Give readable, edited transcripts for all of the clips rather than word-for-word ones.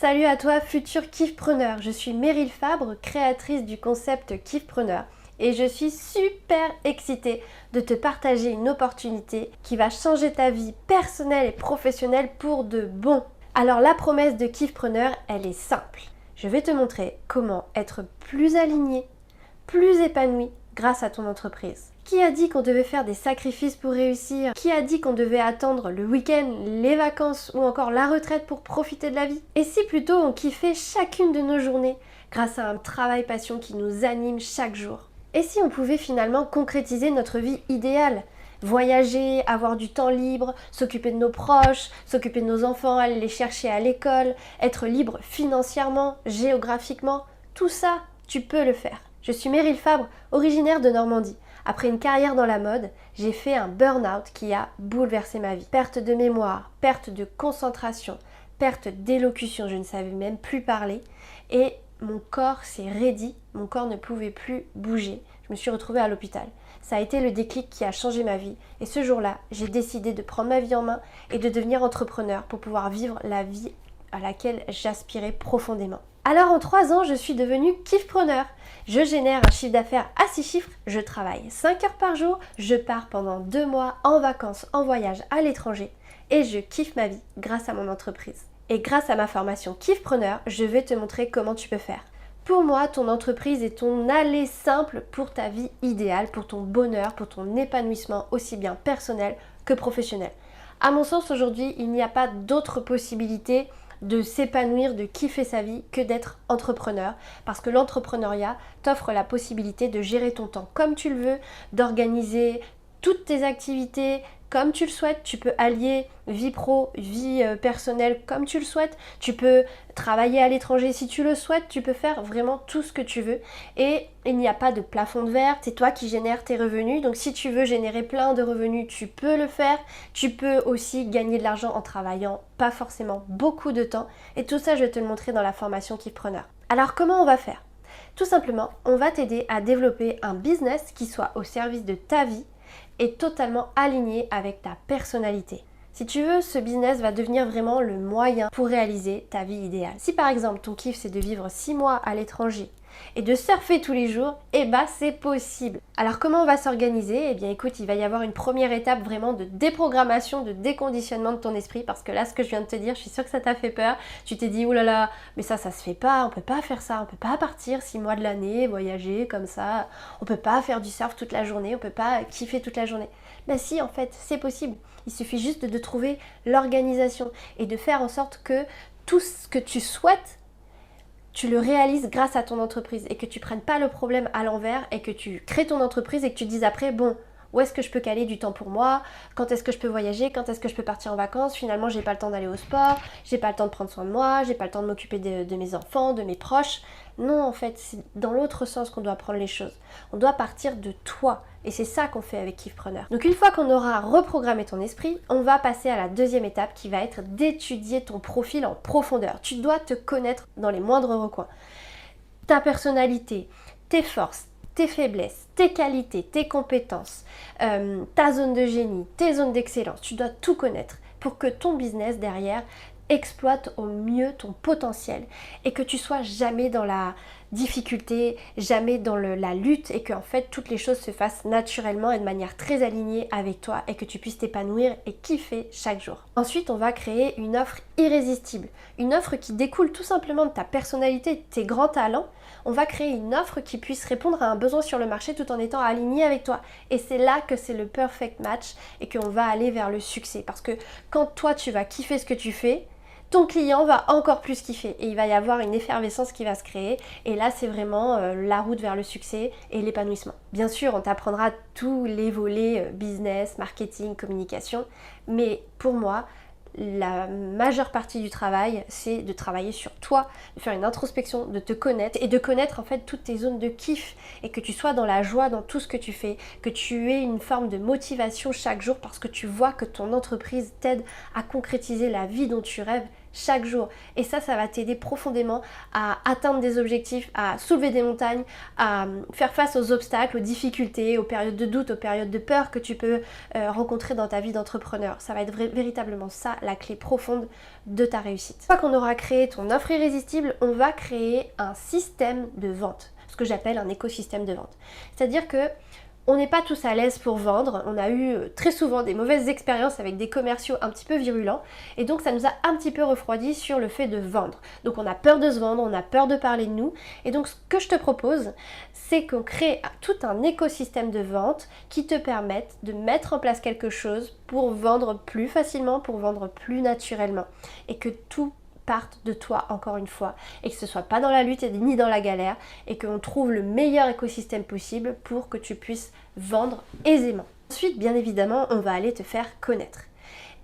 Salut à toi futur kiffpreneur, je suis Meryl Fabre, créatrice du concept Kiffpreneur et je suis super excitée de te partager une opportunité qui va changer ta vie personnelle et professionnelle pour de bon. Alors la promesse de Kiffpreneur, elle est simple. Je vais te montrer comment être plus aligné, plus épanoui grâce à ton entreprise. Qui a dit qu'on devait faire des sacrifices pour réussir? Qui a dit qu'on devait attendre le week-end, les vacances ou encore la retraite pour profiter de la vie? Et si plutôt on kiffait chacune de nos journées grâce à un travail passion qui nous anime chaque jour? Et si on pouvait finalement concrétiser notre vie idéale? Voyager, avoir du temps libre, s'occuper de nos proches, s'occuper de nos enfants, aller les chercher à l'école, être libre financièrement, géographiquement, tout ça, tu peux le faire. Je suis Meryl Fabre, originaire de Normandie. Après une carrière dans la mode, j'ai fait un burn-out qui a bouleversé ma vie. Perte de mémoire, perte de concentration, perte d'élocution, je ne savais même plus parler et mon corps s'est raidi, mon corps ne pouvait plus bouger. Je me suis retrouvée à l'hôpital. Ça a été le déclic qui a changé ma vie et ce jour-là, j'ai décidé de prendre ma vie en main et de devenir entrepreneur pour pouvoir vivre la vie à laquelle j'aspirais profondément. Alors en 3 ans, je suis devenue kiffpreneur. Je génère un chiffre d'affaires à 6 chiffres, je travaille 5 heures par jour, je pars pendant 2 mois en vacances, en voyage à l'étranger et je kiffe ma vie grâce à mon entreprise. Et grâce à ma formation Kiffpreneur, je vais te montrer comment tu peux faire. Pour moi, ton entreprise est ton aller simple pour ta vie idéale, pour ton bonheur, pour ton épanouissement aussi bien personnel que professionnel. À mon sens, aujourd'hui, il n'y a pas d'autre possibilité de s'épanouir, de kiffer sa vie que d'être entrepreneur parce que l'entrepreneuriat t'offre la possibilité de gérer ton temps comme tu le veux, d'organiser toutes tes activités comme tu le souhaites, tu peux allier vie pro, vie personnelle comme tu le souhaites, tu peux travailler à l'étranger si tu le souhaites, tu peux faire vraiment tout ce que tu veux et il n'y a pas de plafond de verre, c'est toi qui génères tes revenus, donc si tu veux générer plein de revenus, tu peux le faire, tu peux aussi gagner de l'argent en travaillant pas forcément beaucoup de temps et tout ça je vais te le montrer dans la formation Kiffpreneur. Alors comment on va faire? Tout simplement, on va t'aider à développer un business qui soit au service de ta vie et totalement aligné avec ta personnalité. Si tu veux, ce business va devenir vraiment le moyen pour réaliser ta vie idéale. Si par exemple ton kiff c'est de vivre 6 mois à l'étranger et de surfer tous les jours, eh bah c'est possible. Alors comment on va s'organiser? Eh bien écoute, il va y avoir une première étape vraiment de déprogrammation, de déconditionnement de ton esprit parce que là ce que je viens de te dire, je suis sûre que ça t'a fait peur. Tu t'es dit oulala, mais ça se fait pas, on peut pas faire ça, on peut pas partir 6 mois de l'année, voyager comme ça, on peut pas faire du surf toute la journée, on peut pas kiffer toute la journée. Ben si en fait, c'est possible. Il suffit juste de trouver l'organisation et de faire en sorte que tout ce que tu souhaites tu le réalises grâce à ton entreprise et que tu prennes pas le problème à l'envers et que tu crées ton entreprise et que tu dises après, bon, où est-ce que je peux caler du temps pour moi? Quand est-ce que je peux voyager? Quand est-ce que je peux partir en vacances? Finalement, j'ai pas le temps d'aller au sport, j'ai pas le temps de prendre soin de moi, j'ai pas le temps de m'occuper de mes enfants, de mes proches. Non, en fait, c'est dans l'autre sens qu'on doit prendre les choses. On doit partir de toi. Et c'est ça qu'on fait avec Kiffpreneur. Donc une fois qu'on aura reprogrammé ton esprit, on va passer à la deuxième étape qui va être d'étudier ton profil en profondeur. Tu dois te connaître dans les moindres recoins. Ta personnalité, tes forces, tes faiblesses, tes qualités, tes compétences, ta zone de génie, tes zones d'excellence. Tu dois tout connaître pour que ton business derrière exploite au mieux ton potentiel et que tu sois jamais dans la difficulté, jamais dans la lutte et que en fait toutes les choses se fassent naturellement et de manière très alignée avec toi et que tu puisses t'épanouir et kiffer chaque jour. Ensuite, on va créer une offre irrésistible, une offre qui découle tout simplement de ta personnalité, de tes grands talents. On va créer une offre qui puisse répondre à un besoin sur le marché tout en étant alignée avec toi. Et c'est là que c'est le perfect match et qu'on va aller vers le succès. Parce que quand toi tu vas kiffer ce que tu fais, ton client va encore plus kiffer et il va y avoir une effervescence qui va se créer et là c'est vraiment la route vers le succès et l'épanouissement. Bien sûr, on t'apprendra tous les volets business, marketing, communication, mais pour moi, la majeure partie du travail, c'est de travailler sur toi, de faire une introspection, de te connaître et de connaître en fait toutes tes zones de kiff et que tu sois dans la joie dans tout ce que tu fais, que tu aies une forme de motivation chaque jour parce que tu vois que ton entreprise t'aide à concrétiser la vie dont tu rêves chaque jour. Et ça va t'aider profondément à atteindre des objectifs, à soulever des montagnes, à faire face aux obstacles, aux difficultés, aux périodes de doute, aux périodes de peur que tu peux rencontrer dans ta vie d'entrepreneur. Ça va être véritablement ça, la clé profonde de ta réussite. Une fois qu'on aura créé ton offre irrésistible, on va créer un système de vente, ce que j'appelle un écosystème de vente. C'est-à-dire que on n'est pas tous à l'aise pour vendre, on a eu très souvent des mauvaises expériences avec des commerciaux un petit peu virulents et donc ça nous a un petit peu refroidi sur le fait de vendre. Donc on a peur de se vendre, on a peur de parler de nous et donc ce que je te propose, c'est qu'on crée tout un écosystème de vente qui te permette de mettre en place quelque chose pour vendre plus facilement, pour vendre plus naturellement et que tout parte de toi encore une fois et que ce soit pas dans la lutte ni dans la galère et qu'on trouve le meilleur écosystème possible pour que tu puisses vendre aisément. Ensuite, bien évidemment, on va aller te faire connaître.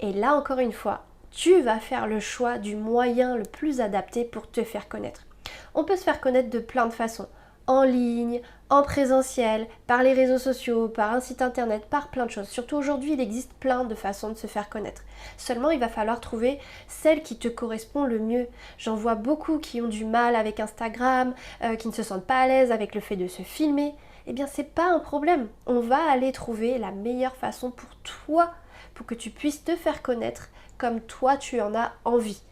Et là encore une fois, tu vas faire le choix du moyen le plus adapté pour te faire connaître. On peut se faire connaître de plein de façons. En ligne, en présentiel, par les réseaux sociaux, par un site internet, par plein de choses. Surtout aujourd'hui, il existe plein de façons de se faire connaître. Seulement, il va falloir trouver celle qui te correspond le mieux. J'en vois beaucoup qui ont du mal avec Instagram, qui ne se sentent pas à l'aise avec le fait de se filmer. Eh bien, c'est pas un problème. On va aller trouver la meilleure façon pour toi, pour que tu puisses te faire connaître comme toi tu en as envie.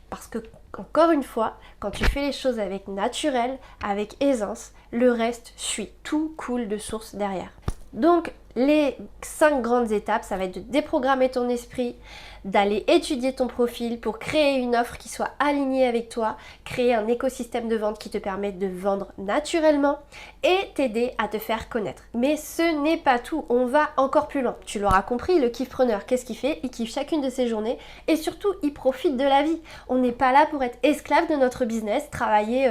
Parce que, encore une fois, quand tu fais les choses avec naturel, avec aisance, le reste suit. Tout coule de source derrière. Donc, les 5 grandes étapes, ça va être de déprogrammer ton esprit, d'aller étudier ton profil pour créer une offre qui soit alignée avec toi, créer un écosystème de vente qui te permette de vendre naturellement et t'aider à te faire connaître. Mais ce n'est pas tout, on va encore plus loin. Tu l'auras compris, le kiffpreneur, qu'est-ce qu'il fait? Il kiffe chacune de ses journées et surtout, il profite de la vie. On n'est pas là pour être esclave de notre business, travailler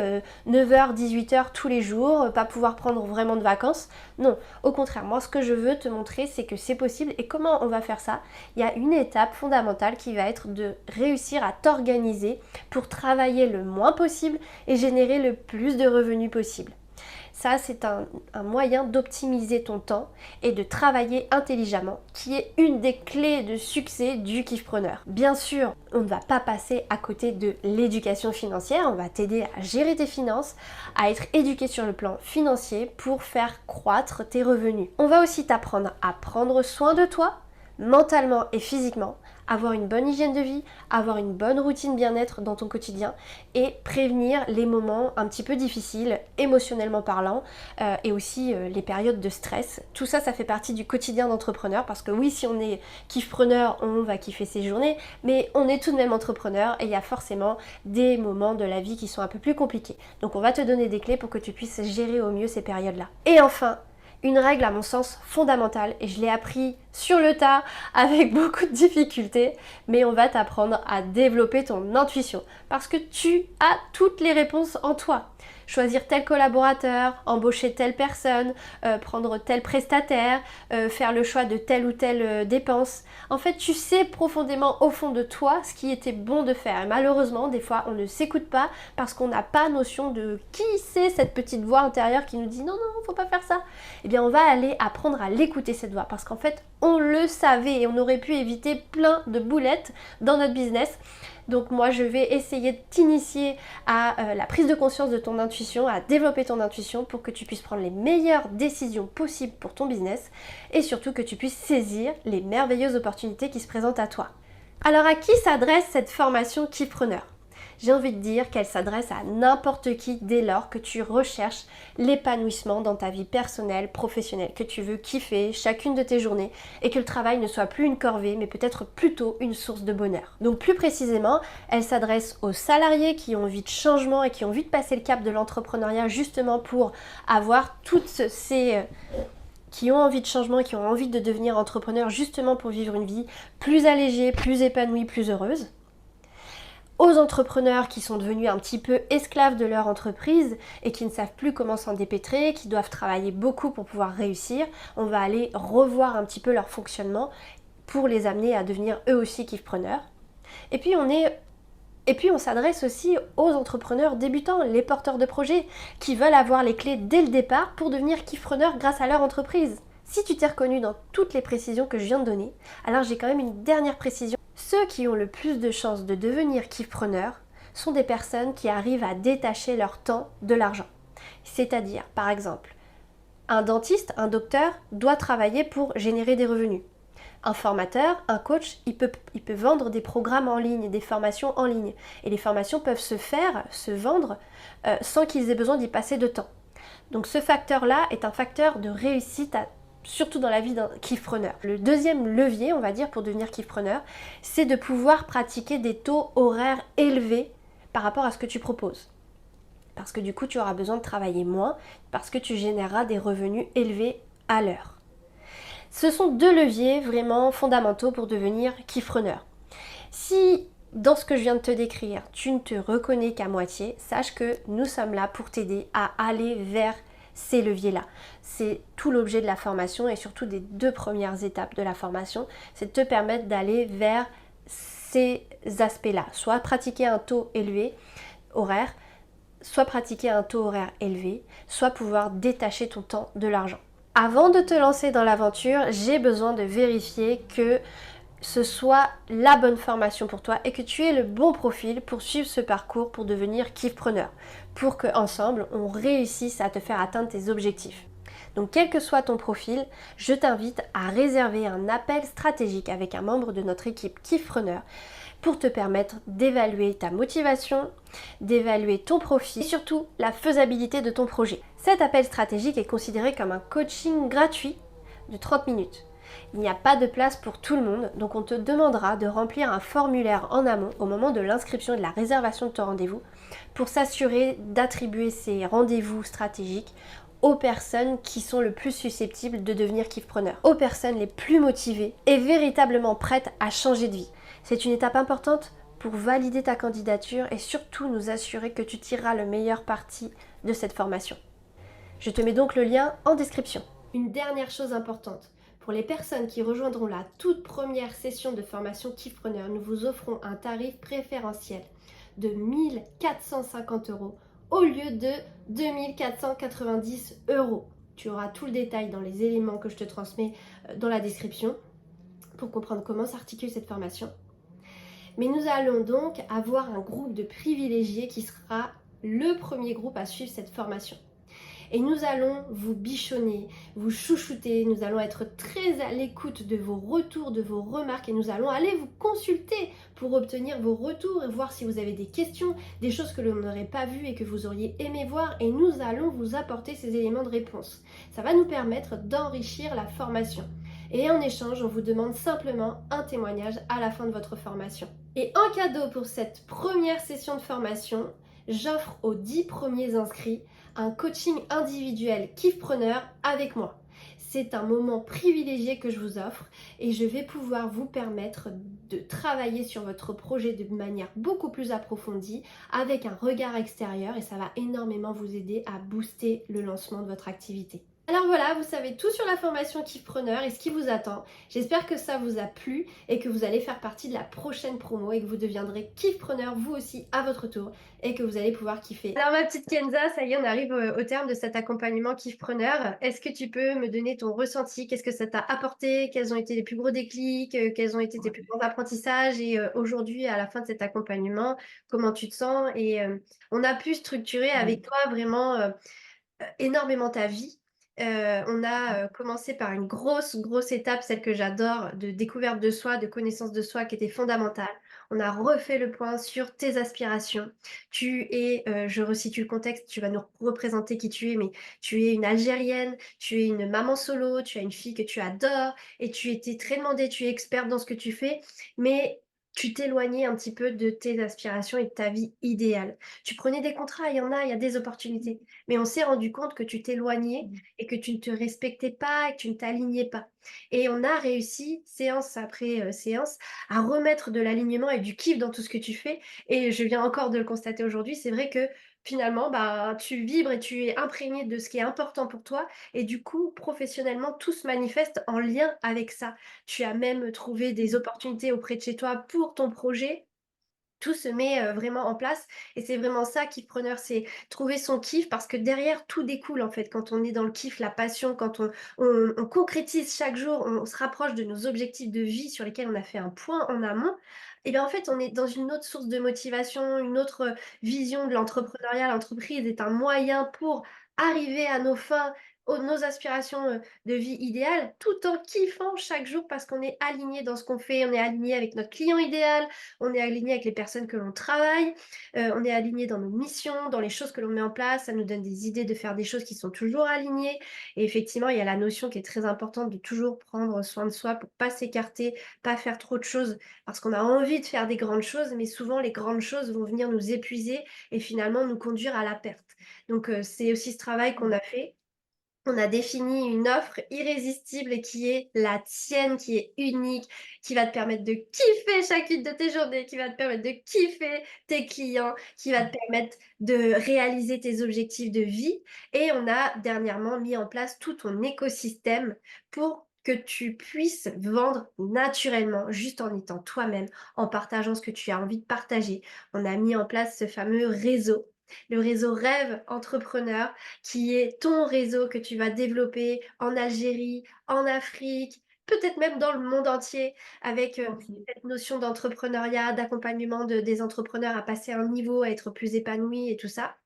9h, 18h tous les jours, pas pouvoir prendre vraiment de vacances. Non, au contraire, moi ce que je veux te montrer, c'est que c'est possible. Et comment on va faire ça? Il y a une étape fondamentale qui va être de réussir à t'organiser pour travailler le moins possible et générer le plus de revenus possible. Ça, c'est un moyen d'optimiser ton temps et de travailler intelligemment, qui est une des clés de succès du kiffpreneur. Bien sûr, on ne va pas passer à côté de l'éducation financière, on va t'aider à gérer tes finances, à être éduqué sur le plan financier pour faire croître tes revenus. On va aussi t'apprendre à prendre soin de toi, mentalement et physiquement, avoir une bonne hygiène de vie, avoir une bonne routine bien-être dans ton quotidien et prévenir les moments un petit peu difficiles, émotionnellement parlant, et aussi les périodes de stress. Tout ça, ça fait partie du quotidien d'entrepreneur parce que oui, si on est kiffpreneur, on va kiffer ses journées, mais on est tout de même entrepreneur et il y a forcément des moments de la vie qui sont un peu plus compliqués. Donc on va te donner des clés pour que tu puisses gérer au mieux ces périodes-là. Et enfin, une règle à mon sens fondamentale, et je l'ai appris sur le tas avec beaucoup de difficultés, mais on va t'apprendre à développer ton intuition parce que tu as toutes les réponses en toi. Choisir tel collaborateur, embaucher telle personne, prendre tel prestataire, faire le choix de telle ou telle dépense. En fait, tu sais profondément au fond de toi ce qui était bon de faire. Et malheureusement, des fois, on ne s'écoute pas parce qu'on n'a pas notion de qui c'est cette petite voix intérieure qui nous dit non, non, faut pas faire ça. Eh bien, on va aller apprendre à l'écouter cette voix parce qu'en fait, on le savait et on aurait pu éviter plein de boulettes dans notre business. Donc moi je vais essayer de t'initier à la prise de conscience de ton intuition, à développer ton intuition pour que tu puisses prendre les meilleures décisions possibles pour ton business et surtout que tu puisses saisir les merveilleuses opportunités qui se présentent à toi. Alors à qui s'adresse cette formation Kiffpreneur ? J'ai envie de dire qu'elle s'adresse à n'importe qui dès lors que tu recherches l'épanouissement dans ta vie personnelle, professionnelle, que tu veux kiffer chacune de tes journées et que le travail ne soit plus une corvée mais peut-être plutôt une source de bonheur. Donc plus précisément, elle s'adresse aux salariés qui ont envie de changement et qui ont envie de passer le cap de l'entrepreneuriat justement pour avoir toutes ces... qui ont envie de changement et qui ont envie de devenir entrepreneurs justement pour vivre une vie plus allégée, plus épanouie, plus heureuse. Aux entrepreneurs qui sont devenus un petit peu esclaves de leur entreprise et qui ne savent plus comment s'en dépêtrer, qui doivent travailler beaucoup pour pouvoir réussir, on va aller revoir un petit peu leur fonctionnement pour les amener à devenir eux aussi kiffpreneurs. Et puis on s'adresse aussi aux entrepreneurs débutants, les porteurs de projets, qui veulent avoir les clés dès le départ pour devenir kiffpreneurs grâce à leur entreprise. Si tu t'es reconnu dans toutes les précisions que je viens de donner, alors j'ai quand même une dernière précision Ceux qui ont le plus de chances de devenir kiffpreneurs sont des personnes qui arrivent à détacher leur temps de l'argent. C'est-à-dire, par exemple, un dentiste, un docteur doit travailler pour générer des revenus. Un formateur, un coach, il peut vendre des programmes en ligne, des formations en ligne. Et les formations peuvent se vendre sans qu'ils aient besoin d'y passer de temps. Donc ce facteur-là est un facteur de réussite, surtout dans la vie d'un kiffpreneur. Le deuxième levier, on va dire, pour devenir kiffpreneur, c'est de pouvoir pratiquer des taux horaires élevés par rapport à ce que tu proposes. Parce que du coup, tu auras besoin de travailler moins, parce que tu généreras des revenus élevés à l'heure. Ce sont deux leviers vraiment fondamentaux pour devenir kiffpreneur. Si dans ce que je viens de te décrire, tu ne te reconnais qu'à moitié, sache que nous sommes là pour t'aider à aller vers ces leviers-là. C'est tout l'objet de la formation et surtout des 2 premières étapes de la formation, c'est de te permettre d'aller vers ces aspects-là, soit pratiquer un taux élevé horaire, soit pratiquer un taux horaire élevé, soit pouvoir détacher ton temps de l'argent. Avant de te lancer dans l'aventure, j'ai besoin de vérifier que ce soit la bonne formation pour toi et que tu aies le bon profil pour suivre ce parcours pour devenir kiffpreneur, pour qu'ensemble on réussisse à te faire atteindre tes objectifs. Donc quel que soit ton profil, je t'invite à réserver un appel stratégique avec un membre de notre équipe kiffpreneur pour te permettre d'évaluer ta motivation, d'évaluer ton profil et surtout la faisabilité de ton projet. Cet appel stratégique est considéré comme un coaching gratuit de 30 minutes. Il n'y a pas de place pour tout le monde, donc on te demandera de remplir un formulaire en amont au moment de l'inscription et de la réservation de ton rendez-vous pour s'assurer d'attribuer ces rendez-vous stratégiques aux personnes qui sont le plus susceptibles de devenir kiffpreneurs, aux personnes les plus motivées et véritablement prêtes à changer de vie. C'est une étape importante pour valider ta candidature et surtout nous assurer que tu tireras le meilleur parti de cette formation. Je te mets donc le lien en description. Une dernière chose importante. Pour les personnes qui rejoindront la toute première session de formation Kiffpreneur, nous vous offrons un tarif préférentiel de 1 450 € au lieu de 2 490 €. Tu auras tout le détail dans les éléments que je te transmets dans la description pour comprendre comment s'articule cette formation. Mais nous allons donc avoir un groupe de privilégiés qui sera le premier groupe à suivre cette formation. Et nous allons vous bichonner, vous chouchouter, nous allons être très à l'écoute de vos retours, de vos remarques et nous allons aller vous consulter pour obtenir vos retours et voir si vous avez des questions, des choses que l'on n'aurait pas vues et que vous auriez aimé voir et nous allons vous apporter ces éléments de réponse. Ça va nous permettre d'enrichir la formation. Et en échange, on vous demande simplement un témoignage à la fin de votre formation. Et en cadeau pour cette première session de formation, j'offre aux 10 premiers inscrits un coaching individuel kiffpreneur avec moi. C'est un moment privilégié que je vous offre et je vais pouvoir vous permettre de travailler sur votre projet de manière beaucoup plus approfondie avec un regard extérieur et ça va énormément vous aider à booster le lancement de votre activité. Alors voilà, vous savez tout sur la formation Kiffpreneur et ce qui vous attend. J'espère que ça vous a plu et que vous allez faire partie de la prochaine promo et que vous deviendrez Kiffpreneur vous aussi à votre tour et que vous allez pouvoir kiffer. Alors ma petite Kenza, ça y est, on arrive au terme de cet accompagnement Kiffpreneur. Est-ce que tu peux me donner ton ressenti? Qu'est-ce que ça t'a apporté? Quels ont été les plus gros déclics? Quels ont été tes plus grands apprentissages? Et aujourd'hui, à la fin de cet accompagnement, comment tu te sens? Et on a pu structurer avec toi vraiment énormément ta vie. On a commencé par une grosse étape, celle que j'adore, de découverte de soi, de connaissance de soi qui était fondamentale. On a refait le point sur tes aspirations. Tu es, je resitue le contexte, tu vas nous représenter qui tu es, mais tu es une Algérienne, tu es une maman solo, tu as une fille que tu adores et tu étais très demandée, tu es experte dans ce que tu fais, mais tu t'éloignais un petit peu de tes aspirations et de ta vie idéale. Tu prenais des contrats, il y a des opportunités, mais on s'est rendu compte que tu t'éloignais et que tu ne te respectais pas et que tu ne t'alignais pas. Et on a réussi, séance après séance, à remettre de l'alignement et du kiff dans tout ce que tu fais. Et je viens encore de le constater aujourd'hui, c'est vrai que finalement, bah, tu vibres et tu es imprégné de ce qui est important pour toi. Et du coup, professionnellement, tout se manifeste en lien avec ça. Tu as même trouvé des opportunités auprès de chez toi pour ton projet tout se met vraiment en place. Et c'est vraiment ça, kiffpreneur, c'est trouver son kiff parce que derrière, tout découle en fait. Quand on est dans le kiff, la passion, quand on concrétise chaque jour, on se rapproche de nos objectifs de vie sur lesquels on a fait un point en amont, et bien en fait, on est dans une autre source de motivation, une autre vision de l'entrepreneuriat. L'entreprise est un moyen pour arriver à nos fins, nos aspirations de vie idéale, tout en kiffant chaque jour parce qu'on est aligné dans ce qu'on fait, on est aligné avec notre client idéal, on est aligné avec les personnes que l'on travaille, on est aligné dans nos missions, dans les choses que l'on met en place, ça nous donne des idées de faire des choses qui sont toujours alignées. Et effectivement, il y a la notion qui est très importante de toujours prendre soin de soi pour pas s'écarter, pas faire trop de choses, parce qu'on a envie de faire des grandes choses, mais souvent les grandes choses vont venir nous épuiser et finalement nous conduire à la perte. Donc c'est aussi ce travail qu'on a fait. On a défini une offre irrésistible qui est la tienne, qui est unique, qui va te permettre de kiffer chacune de tes journées, qui va te permettre de kiffer tes clients, qui va te permettre de réaliser tes objectifs de vie. Et on a dernièrement mis en place tout ton écosystème pour que tu puisses vendre naturellement, juste en étant toi-même, en partageant ce que tu as envie de partager. On a mis en place ce fameux réseau, le réseau Rêve Entrepreneur, qui est ton réseau que tu vas développer en Algérie, en Afrique, peut-être même dans le monde entier, avec Ok. cette notion d'entrepreneuriat, d'accompagnement des entrepreneurs à passer un niveau, à être plus épanouis et tout ça,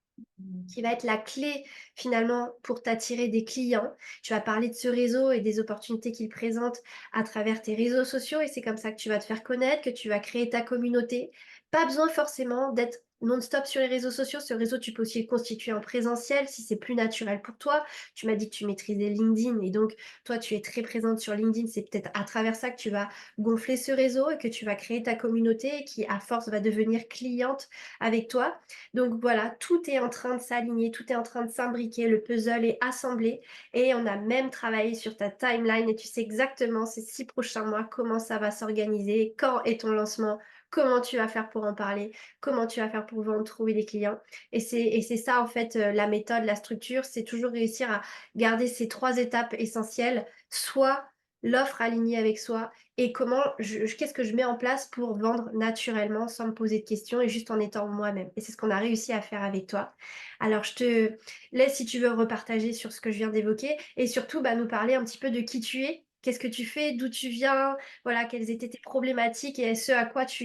qui va être la clé finalement pour t'attirer des clients. Tu vas parler de ce réseau et des opportunités qu'il présente à travers tes réseaux sociaux, et c'est comme ça que tu vas te faire connaître, que tu vas créer ta communauté. Pas besoin forcément d'être non-stop sur les réseaux sociaux. Ce réseau, tu peux aussi le constituer en présentiel si c'est plus naturel pour toi. Tu m'as dit que tu maîtrisais LinkedIn et donc toi, tu es très présente sur LinkedIn. C'est peut-être à travers ça que tu vas gonfler ce réseau et que tu vas créer ta communauté qui, à force, va devenir cliente avec toi. Donc voilà, tout est en train de s'aligner, tout est en train de s'imbriquer, le puzzle est assemblé et on a même travaillé sur ta timeline et tu sais exactement ces 6 prochains mois comment ça va s'organiser, quand est ton lancement, comment tu vas faire pour en parler, comment tu vas faire pour vendre, trouver des clients. Et c'est ça en fait la méthode, la structure, c'est toujours réussir à garder ces 3 étapes essentielles, soit l'offre alignée avec soi et qu'est-ce que je mets en place pour vendre naturellement sans me poser de questions et juste en étant moi-même. Et c'est ce qu'on a réussi à faire avec toi. Alors, je te laisse si tu veux repartager sur ce que je viens d'évoquer et surtout nous parler un petit peu de qui tu es, qu'est-ce que tu fais, d'où tu viens, voilà, quelles étaient tes problématiques et ce à quoi ce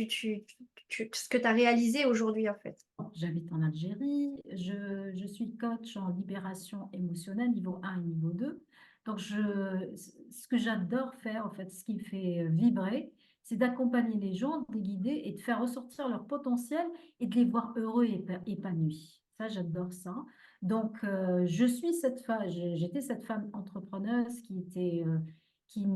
que tu as réalisé aujourd'hui en fait. J'habite en Algérie. Je suis coach en libération émotionnelle niveau 1 et niveau 2. Donc, ce que j'adore faire, en fait, ce qui me fait vibrer, c'est d'accompagner les gens, de les guider et de faire ressortir leur potentiel et de les voir heureux et épanouis. Ça, j'adore ça. Donc, je suis cette femme, j'étais cette femme entrepreneuse qui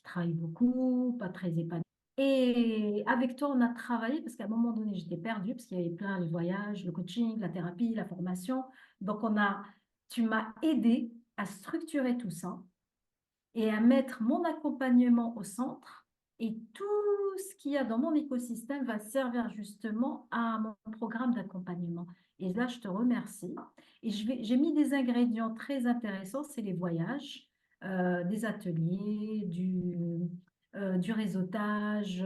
travaille beaucoup, pas très épanouie. Et avec toi, on a travaillé parce qu'à un moment donné, j'étais perdue parce qu'il y avait plein les voyages, le coaching, la thérapie, la formation. Donc, tu m'as aidé à structurer tout ça et à mettre mon accompagnement au centre. Et tout ce qu'il y a dans mon écosystème va servir justement à mon programme d'accompagnement. Et là, je te remercie. Et j'ai mis des ingrédients très intéressants, c'est les voyages, des ateliers, du réseautage,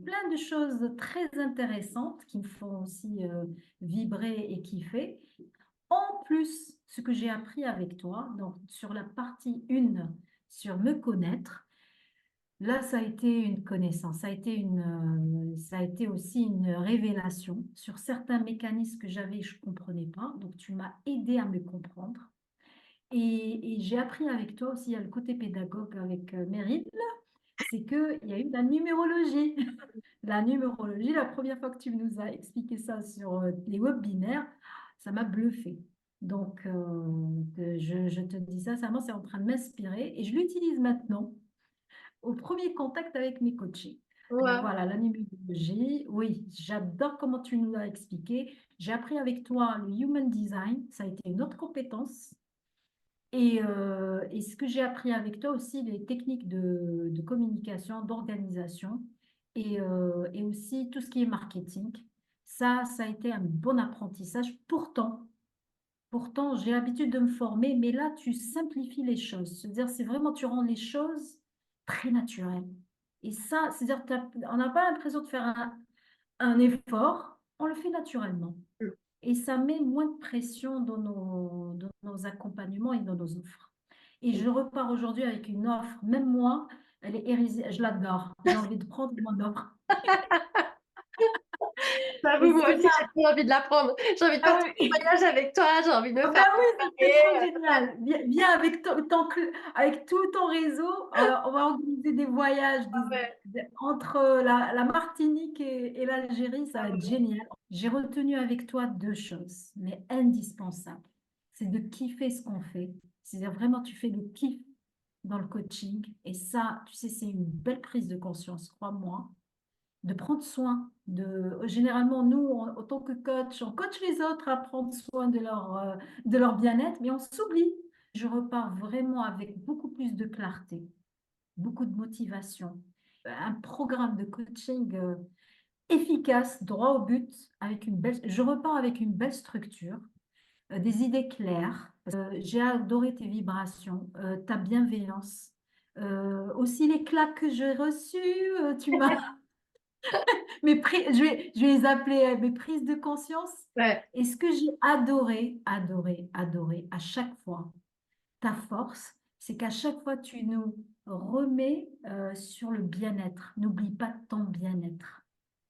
plein de choses très intéressantes qui me font aussi vibrer et kiffer. En plus, ce que j'ai appris avec toi, donc sur la partie 1, sur me connaître, là, ça a été une connaissance, ça a été aussi une révélation sur certains mécanismes que j'avais et je ne comprenais pas. Donc, tu m'as aidé à me comprendre. Et j'ai appris avec toi aussi, il y a le côté pédagogue avec Meryl, c'est qu'il y a eu la numérologie. La numérologie, la première fois que tu nous as expliqué ça sur les webinaires, ça m'a bluffé. Donc, je te dis ça, sincèrement, c'est en train de m'inspirer et je l'utilise maintenant au premier contact avec mes coachés. Donc Ouais. voilà, la numérologie, oui, j'adore comment tu nous l'as expliqué. J'ai appris avec toi le human design, ça a été une autre compétence. Et ce que j'ai appris avec toi aussi, les techniques de communication, d'organisation et aussi tout ce qui est marketing. Ça a été un bon apprentissage. Pourtant, j'ai l'habitude de me former, mais là, tu simplifies les choses. C'est-à-dire, c'est vraiment, tu rends les choses très naturelles. Et ça, c'est-à-dire, on n'a pas l'impression de faire un effort, on le fait naturellement. Mm. Et ça met moins de pression dans nos accompagnements et dans nos offres. Et je repars aujourd'hui avec une offre, même moi, elle est hérisée, je l'adore. J'ai envie de prendre mon offre. J'avoue, Et moi c'est aussi, bien. j'ai trop envie de la prendre. J'ai envie de Ah partir en oui. voyage avec toi, j'ai envie de me Ah faire bah oui, ça serait trop accompagner. génial. Viens avec, avec tout ton réseau. On va organiser des voyages Ouais. entre la Martinique et l'Algérie. Ça va être génial. J'ai retenu avec toi deux choses, mais indispensables. C'est de kiffer ce qu'on fait. C'est-à-dire vraiment, tu fais le kiff dans le coaching. Et ça, tu sais, c'est une belle prise de conscience, crois-moi, de prendre soin généralement nous en tant que coach on coach les autres à prendre soin de leur bien-être, mais on s'oublie. Je repars vraiment avec beaucoup plus de clarté, beaucoup de motivation, un programme de coaching efficace, droit au but, avec une belle, je repars avec une belle structure, des idées claires. J'ai adoré tes vibrations, ta bienveillance, aussi les claques que j'ai reçues, tu m'as je vais les appeler mes prises de conscience. Ouais. Et ce que j'ai adoré, adoré, adoré à chaque fois, ta force, c'est qu'à chaque fois, tu nous remets sur le bien-être. N'oublie pas ton bien-être.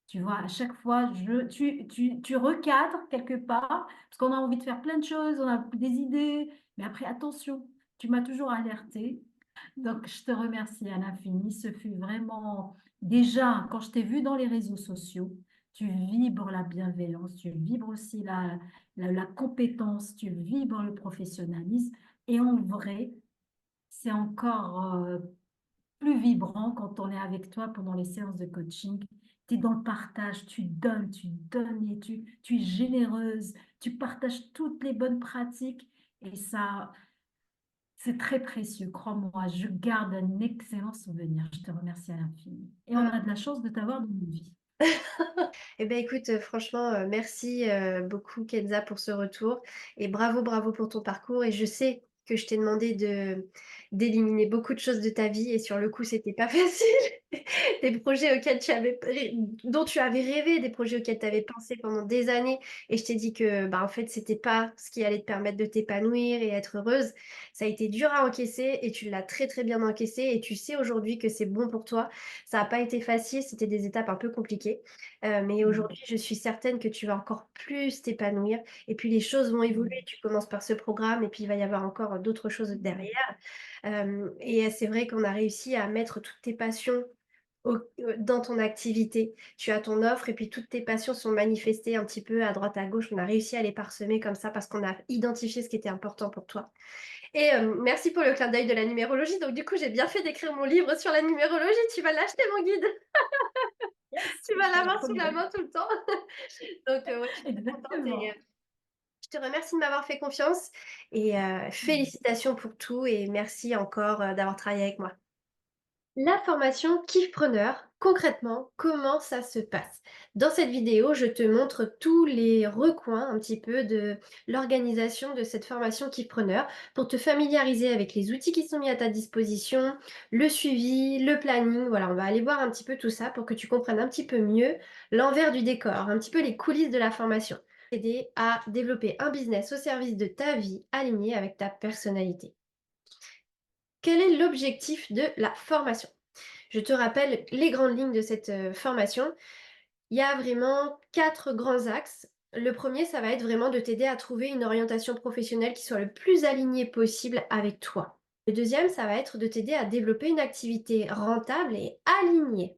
Tu vois, à chaque fois, tu recadres quelque part, parce qu'on a envie de faire plein de choses, on a des idées, mais après, attention, tu m'as toujours alerté. Donc, je te remercie à l'infini. Ce fut vraiment, déjà, quand je t'ai vu dans les réseaux sociaux, tu vibres la bienveillance, tu vibres aussi la compétence, tu vibres le professionnalisme. Et en vrai, c'est encore plus vibrant quand on est avec toi pendant les séances de coaching. Tu es dans le partage, tu donnes et tu es généreuse, tu partages toutes les bonnes pratiques et ça, c'est très précieux, crois-moi. Je garde un excellent souvenir. Je te remercie à l'infini. Et on a de la chance de t'avoir dans nos vies. Eh bien, écoute, franchement, merci beaucoup, Kenza, pour ce retour. Et bravo, bravo pour ton parcours. Et je sais que je t'ai demandé d'éliminer beaucoup de choses de ta vie. Et sur le coup, c'était pas facile. Des projets dont tu avais rêvé, des projets auxquels tu avais pensé pendant des années. Et je t'ai dit que, bah, en fait, c'était pas ce qui allait te permettre de t'épanouir et être heureuse. Ça a été dur à encaisser et tu l'as très, très bien encaissé. Et tu sais aujourd'hui que c'est bon pour toi. Ça n'a pas été facile. C'était des étapes un peu compliquées. Mais Mm. aujourd'hui, je suis certaine que tu vas encore plus t'épanouir. Et puis les choses vont évoluer. Mm. Tu commences par ce programme et puis il va y avoir encore d'autres choses derrière. Et c'est vrai qu'on a réussi à mettre toutes tes passions dans ton activité. Tu as ton offre et puis toutes tes passions sont manifestées un petit peu à droite à gauche. On a réussi à les parsemer comme ça parce qu'on a identifié ce qui était important pour toi. Et merci pour le clin d'œil de la numérologie. Donc du coup, j'ai bien fait d'écrire mon livre sur la numérologie. Tu vas l'acheter, mon guide. Yes, Tu je vas serai la l'avoir sous la première. main tout le temps. Donc, ouais, je suis très contente et Exactement. je te remercie de m'avoir fait confiance et félicitations pour tout et merci encore d'avoir travaillé avec moi. La formation Kiffpreneur, concrètement, comment ça se passe? Dans cette vidéo, je te montre tous les recoins un petit peu de l'organisation de cette formation Kiffpreneur pour te familiariser avec les outils qui sont mis à ta disposition, le suivi, le planning. Voilà, on va aller voir un petit peu tout ça pour que tu comprennes un petit peu mieux l'envers du décor, un petit peu les coulisses de la formation. T'aider à développer un business au service de ta vie aligné avec ta personnalité. Quel est l'objectif de la formation? Je te rappelle les grandes lignes de cette formation. Il y a vraiment 4 grands axes. Le premier, ça va être vraiment de t'aider à trouver une orientation professionnelle qui soit le plus alignée possible avec toi. Le deuxième, ça va être de t'aider à développer une activité rentable et alignée.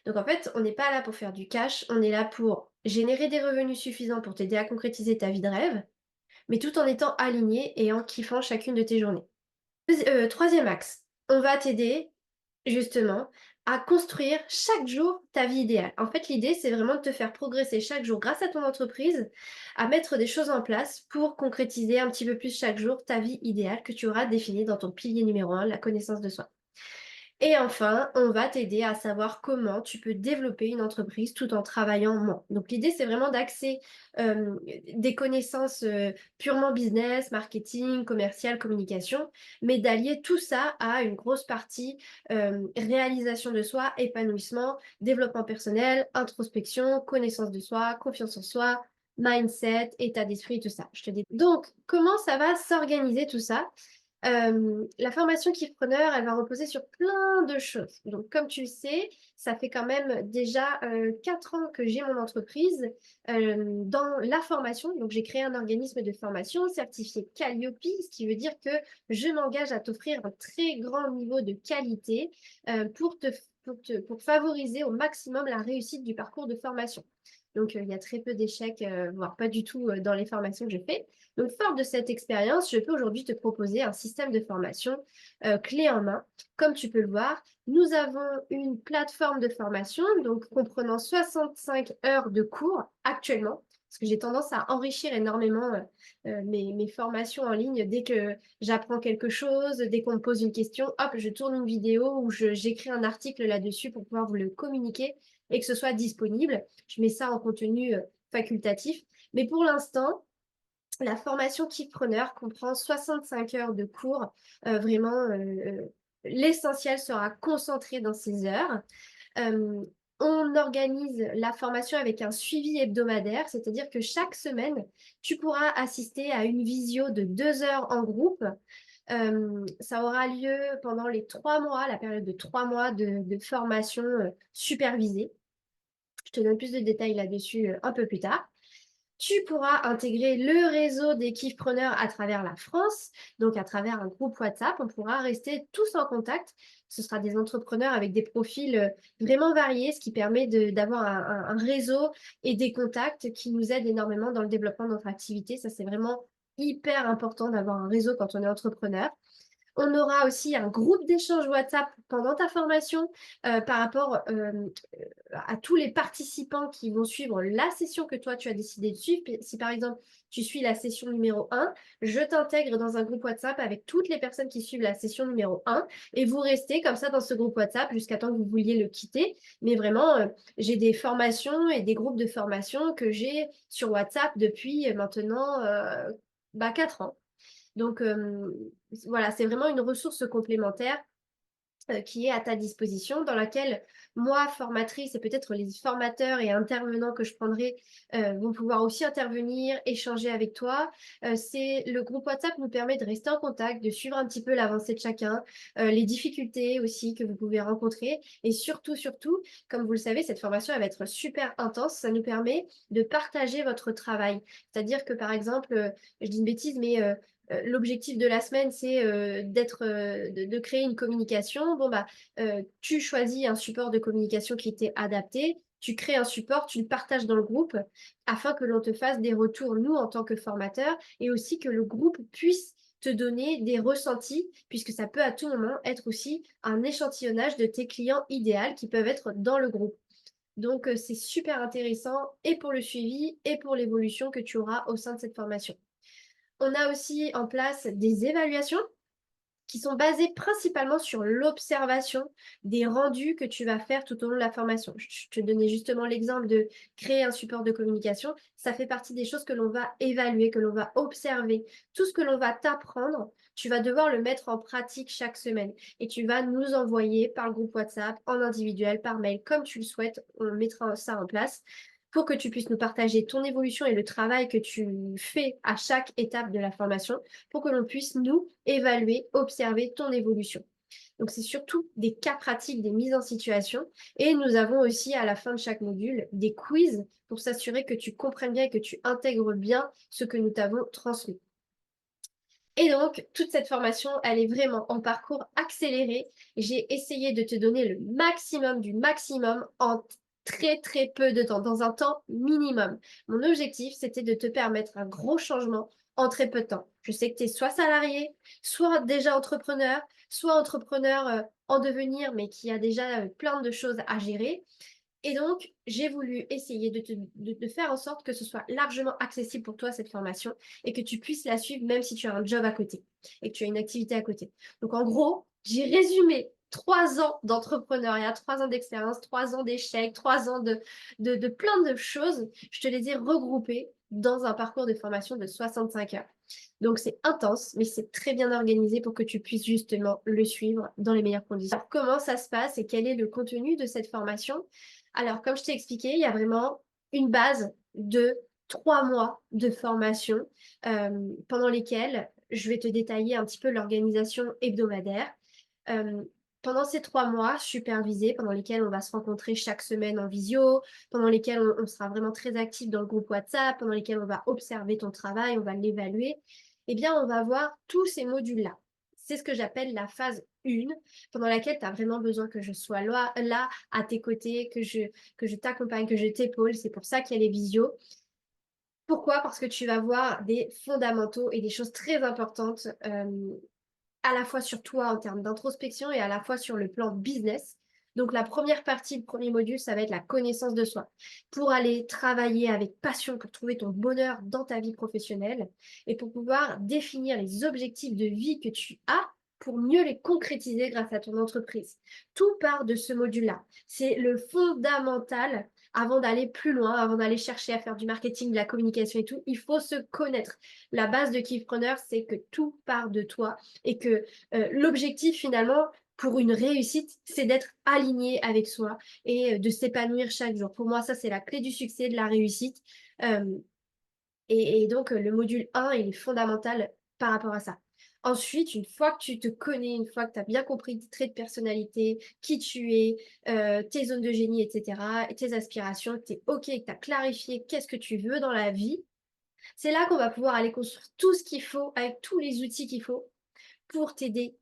Donc en fait, on n'est pas là pour faire du cash, on est là pour générer des revenus suffisants pour t'aider à concrétiser ta vie de rêve, mais tout en étant aligné et en kiffant chacune de tes journées. Troisième axe, on va t'aider justement à construire chaque jour ta vie idéale. En fait, l'idée, c'est vraiment de te faire progresser chaque jour grâce à ton entreprise, à mettre des choses en place pour concrétiser un petit peu plus chaque jour ta vie idéale que tu auras définie dans ton pilier numéro 1, la connaissance de soi. Et enfin, on va t'aider à savoir comment tu peux développer une entreprise tout en travaillant moins. Donc l'idée, c'est vraiment d'axer euh, des connaissances purement business, marketing, commercial, communication, mais d'allier tout ça à une grosse partie réalisation de soi, épanouissement, développement personnel, introspection, connaissance de soi, confiance en soi, mindset, état d'esprit, tout ça. Je te dis. Donc, comment ça va s'organiser tout ça? La formation Kiffpreneur, elle va reposer sur plein de choses. Donc, comme tu le sais, ça fait quand même déjà 4 ans que j'ai mon entreprise dans la formation. Donc, j'ai créé un organisme de formation certifié Calliope, ce qui veut dire que je m'engage à t'offrir un très grand niveau de qualité pour favoriser au maximum la réussite du parcours de formation. Donc, il y a très peu d'échecs, voire pas du tout dans les formations que je fais. Donc, fort de cette expérience, je peux aujourd'hui te proposer un système de formation clé en main. Comme tu peux le voir, nous avons une plateforme de formation, donc comprenant 65 heures de cours actuellement, parce que j'ai tendance à enrichir énormément mes formations en ligne. Dès que j'apprends quelque chose, dès qu'on me pose une question, hop, je tourne une vidéo ou j'écris un article là-dessus pour pouvoir vous le communiquer et que ce soit disponible. Je mets ça en contenu facultatif. Mais pour l'instant, la formation Kickpreneur comprend 65 heures de cours. L'essentiel sera concentré dans ces heures. Euh, on organise la formation avec un suivi hebdomadaire, c'est-à-dire que chaque semaine, tu pourras assister à une visio de 2 heures en groupe. Ça aura lieu pendant les 3 mois, la période de 3 mois de formation supervisée. Je te donne plus de détails là-dessus un peu plus tard. Tu pourras intégrer le réseau des kiffpreneurs à travers la France, donc à travers un groupe WhatsApp. On pourra rester tous en contact. Ce sera des entrepreneurs avec des profils vraiment variés, ce qui permet d'avoir un réseau et des contacts qui nous aident énormément dans le développement de notre activité. Ça, c'est vraiment hyper important d'avoir un réseau quand on est entrepreneur. On aura aussi un groupe d'échange WhatsApp pendant ta formation par rapport à tous les participants qui vont suivre la session que toi, tu as décidé de suivre. Si par exemple, tu suis la session numéro 1, je t'intègre dans un groupe WhatsApp avec toutes les personnes qui suivent la session numéro 1 et vous restez comme ça dans ce groupe WhatsApp jusqu'à temps que vous vouliez le quitter. Mais vraiment, j'ai des formations et des groupes de formation que j'ai sur WhatsApp depuis maintenant 4 ans. Donc, voilà, c'est vraiment une ressource complémentaire qui est à ta disposition, dans laquelle moi, formatrice, et peut-être les formateurs et intervenants que je prendrai vont pouvoir aussi intervenir, échanger avec toi. Le groupe WhatsApp nous permet de rester en contact, de suivre un petit peu l'avancée de chacun, les difficultés aussi que vous pouvez rencontrer. Et surtout, surtout, comme vous le savez, cette formation elle va être super intense. Ça nous permet de partager votre travail. C'est-à-dire que, par exemple, je dis une bêtise, mais l'objectif de la semaine, c'est de créer une communication. Bon, bah, tu choisis un support de communication qui t'est adapté. Tu crées un support, tu le partages dans le groupe afin que l'on te fasse des retours, nous, en tant que formateurs, et aussi que le groupe puisse te donner des ressentis, puisque ça peut à tout moment être aussi un échantillonnage de tes clients idéaux qui peuvent être dans le groupe. Donc, c'est super intéressant et pour le suivi et pour l'évolution que tu auras au sein de cette formation. On a aussi en place des évaluations qui sont basées principalement sur l'observation des rendus que tu vas faire tout au long de la formation. Je te donnais justement l'exemple de créer un support de communication. Ça fait partie des choses que l'on va évaluer, que l'on va observer. Tout ce que l'on va t'apprendre, tu vas devoir le mettre en pratique chaque semaine. Et tu vas nous envoyer par le groupe WhatsApp, en individuel, par mail, comme tu le souhaites. On mettra ça en place pour que tu puisses nous partager ton évolution et le travail que tu fais à chaque étape de la formation pour que l'on puisse nous évaluer, observer ton évolution. Donc, c'est surtout des cas pratiques, des mises en situation. Et nous avons aussi à la fin de chaque module des quiz pour s'assurer que tu comprennes bien et que tu intègres bien ce que nous t'avons transmis. Et donc, toute cette formation, elle est vraiment en parcours accéléré. J'ai essayé de te donner le maximum du maximum en très très peu de temps, dans un temps minimum. Mon objectif, c'était de te permettre un gros changement en très peu de temps. Je sais que tu es soit salarié, soit déjà entrepreneur, soit entrepreneur en devenir, mais qui a déjà plein de choses à gérer. Et donc, j'ai voulu essayer de faire en sorte que ce soit largement accessible pour toi, cette formation, et que tu puisses la suivre même si tu as un job à côté et que tu as une activité à côté. Donc, en gros, j'ai résumé 3 ans d'entrepreneuriat, 3 ans d'expérience, 3 ans d'échecs, 3 ans de plein de choses. Je te les ai regroupées dans un parcours de formation de 65 heures. Donc c'est intense, mais c'est très bien organisé pour que tu puisses justement le suivre dans les meilleures conditions. Alors, comment ça se passe et quel est le contenu de cette formation? Alors, comme je t'ai expliqué, il y a vraiment une base de 3 mois de formation pendant lesquels je vais te détailler un petit peu l'organisation hebdomadaire. Euh, Pendant ces 3 mois supervisés, pendant lesquels on va se rencontrer chaque semaine en visio, pendant lesquels on sera vraiment très actif dans le groupe WhatsApp, pendant lesquels on va observer ton travail, on va l'évaluer, eh bien, on va voir tous ces modules-là. C'est ce que j'appelle la phase 1, pendant laquelle tu as vraiment besoin que je sois là à tes côtés, que je t'accompagne, que je t'épaule. C'est pour ça qu'il y a les visios. Pourquoi? Parce que tu vas voir des fondamentaux et des choses très importantes à la fois sur toi en termes d'introspection et à la fois sur le plan business. Donc la première partie, le premier module, ça va être la connaissance de soi. Pour aller travailler avec passion, pour trouver ton bonheur dans ta vie professionnelle et pour pouvoir définir les objectifs de vie que tu as pour mieux les concrétiser grâce à ton entreprise. Tout part de ce module-là. C'est le fondamental avant d'aller plus loin, avant d'aller chercher à faire du marketing, de la communication et tout. Il faut se connaître. La base de Kifpreneur, c'est que tout part de toi et que l'objectif finalement pour une réussite, c'est d'être aligné avec soi et de s'épanouir chaque jour. Pour moi, ça, c'est la clé du succès, de la réussite. Euh, et donc, le module 1, il est fondamental par rapport à ça. Ensuite, une fois que tu te connais, une fois que tu as bien compris tes traits de personnalité, qui tu es, tes zones de génie, etc., et tes aspirations, que tu es OK, que tu as clarifié qu'est-ce que tu veux dans la vie, c'est là qu'on va pouvoir aller construire tout ce qu'il faut avec tous les outils qu'il faut pour t'aider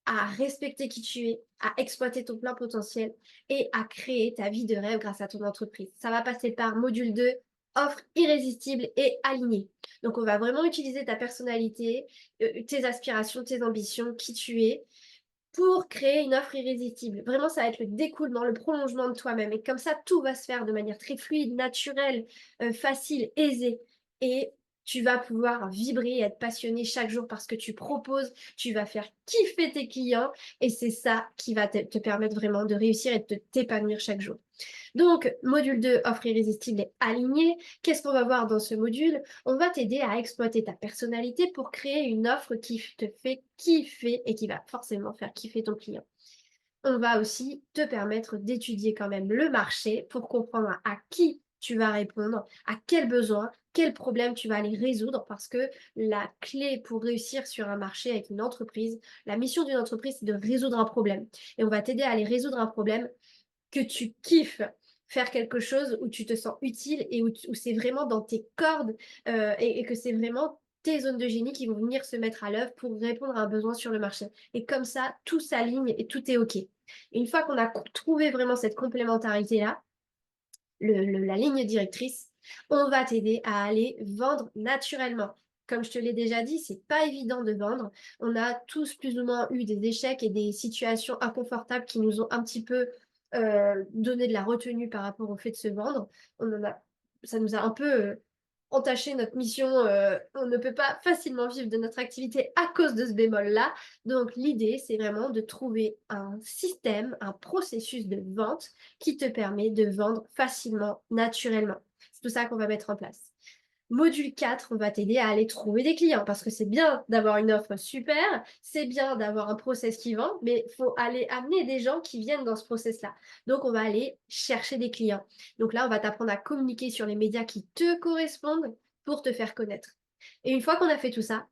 à respecter qui tu es, à exploiter ton plein potentiel et à créer ta vie de rêve grâce à ton entreprise. Ça va passer par module 2, offre irrésistible et alignée. Donc, on va vraiment utiliser ta personnalité, tes aspirations, tes ambitions, qui tu es, pour créer une offre irrésistible. Vraiment, ça va être le découlement, le prolongement de toi-même. Et comme ça, tout va se faire de manière très fluide, naturelle, facile, aisée. Et tu vas pouvoir vibrer et être passionné chaque jour parce que tu proposes, tu vas faire kiffer tes clients et c'est ça qui va te permettre vraiment de réussir et de t'épanouir chaque jour. Donc, module 2, offre irrésistible et alignée. Qu'est-ce qu'on va voir dans ce module? On va t'aider à exploiter ta personnalité pour créer une offre qui te fait kiffer et qui va forcément faire kiffer ton client. On va aussi te permettre d'étudier quand même le marché pour comprendre à qui tu vas répondre, à quels besoins, quels problèmes tu vas aller résoudre parce que la clé pour réussir sur un marché avec une entreprise, la mission d'une entreprise, c'est de résoudre un problème. Et on va t'aider à aller résoudre un problème que tu kiffes faire quelque chose où tu te sens utile et où c'est vraiment dans tes cordes et que c'est vraiment tes zones de génie qui vont venir se mettre à l'œuvre pour répondre à un besoin sur le marché. Et comme ça, tout s'aligne et tout est OK. Et une fois qu'on a trouvé vraiment cette complémentarité-là, la ligne directrice, on va t'aider à aller vendre naturellement. Comme je te l'ai déjà dit, c'est pas évident de vendre. On a tous plus ou moins eu des échecs et des situations inconfortables qui nous ont un petit peu donné de la retenue par rapport au fait de se vendre. Ça nous a un peu entaché notre mission. On ne peut pas facilement vivre de notre activité à cause de ce bémol-là. Donc l'idée, c'est vraiment de trouver un système, un processus de vente qui te permet de vendre facilement, naturellement. C'est tout ça qu'on va mettre en place. Module 4, on va t'aider à aller trouver des clients parce que c'est bien d'avoir une offre super, c'est bien d'avoir un process qui vend, mais il faut aller amener des gens qui viennent dans ce process-là. Donc, on va aller chercher des clients. Donc là, on va t'apprendre à communiquer sur les médias qui te correspondent pour te faire connaître. Et une fois qu'on a fait tout ça,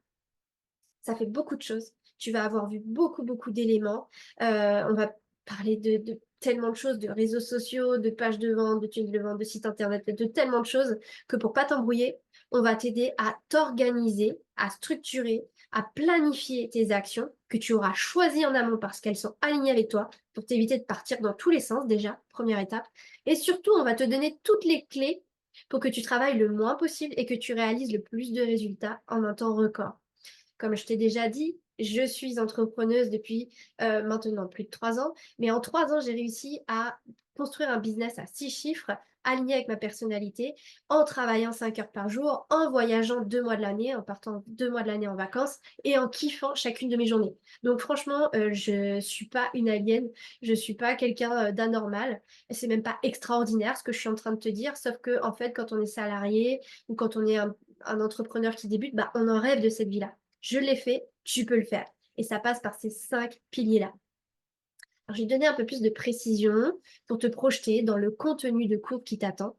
ça fait beaucoup de choses. Tu vas avoir vu beaucoup, beaucoup d'éléments. On va parler de tellement de choses, de réseaux sociaux, de pages de vente, de tunnels de vente, de sites internet, de tellement de choses que pour pas t'embrouiller, on va t'aider à t'organiser, à structurer, à planifier tes actions que tu auras choisies en amont parce qu'elles sont alignées avec toi pour t'éviter de partir dans tous les sens déjà, première étape. Et surtout, on va te donner toutes les clés pour que tu travailles le moins possible et que tu réalises le plus de résultats en un temps record. Comme je t'ai déjà dit, je suis entrepreneuse depuis maintenant plus de 3 ans, mais en 3 ans, j'ai réussi à construire un business à 6 chiffres aligné avec ma personnalité, en travaillant 5 heures par jour, en voyageant 2 mois de l'année, en partant 2 mois de l'année en vacances et en kiffant chacune de mes journées. Donc franchement, je suis pas une alien, je suis pas quelqu'un d'anormal, et c'est même pas extraordinaire ce que je suis en train de te dire, sauf que en fait, quand on est salarié ou quand on est un entrepreneur qui débute, bah, on en rêve de cette vie-là. Je l'ai fait, tu peux le faire. Et ça passe par ces 5 piliers-là. Alors, j'ai donné un peu plus de précision pour te projeter dans le contenu de cours qui t'attend.